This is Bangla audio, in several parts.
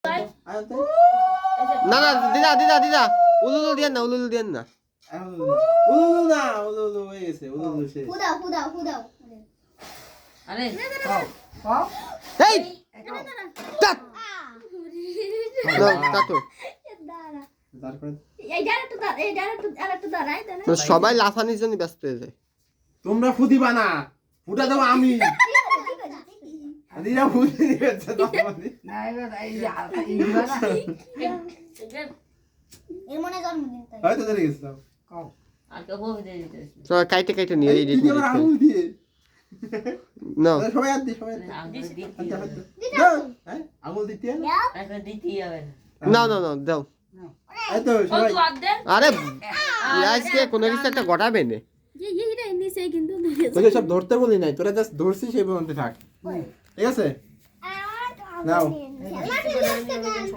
না না দিদা দিদা দিদা উলুলু দিয়েন না উলুলু দিয়েন না উলুলু না উলুলু হয়ে গেছে উলুলু শেষ হুদাও আরে পাও পাও এই টাট কাটো তারপরে সবাই লাফানির জন্য ব্যস্ত হয়ে যায় তোমরা ফুদিবা না ফুটা দেবো আমি দিদা ফুদি দিয়েছে তোমাদের না এবার এই যে এইগুলা না এর মনে জন্মদিন তাই হয়তো ধরে গেছিলাম কও আর কেউ বউ দিয়ে দিতে তো কাইটে কাইটে নিয়ে এই দিদি আমার আঙুল দিয়ে না সবাই আর দি সবাই হ্যাঁ আঙুল দিতে এখন দিতেই হবে না না না দাও এই তো সবাই আরে আজকে কোনো কিছু একটা ঘটাবে না তোকে সব ধরতে বলি নাই তোরা জাস্ট ধরছিস সেই পর্যন্ত থাক ঠিক আছে নাও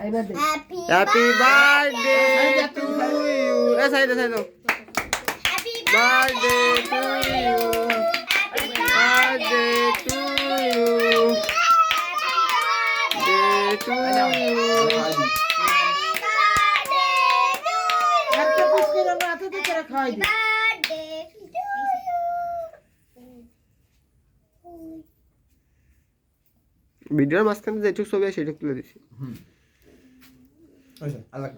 এইবার দে হ্যাপি বার্থডে টু ইউ এ সাইডে সাইডে birthday to you birthday to you to you একটা পুষ্কের আমরা এত করে খাওয়াই দিই ভিডিওর মাঝখানে যেটুকু ছবি আছে সেটুকু তুলে দিছি আল্লাহ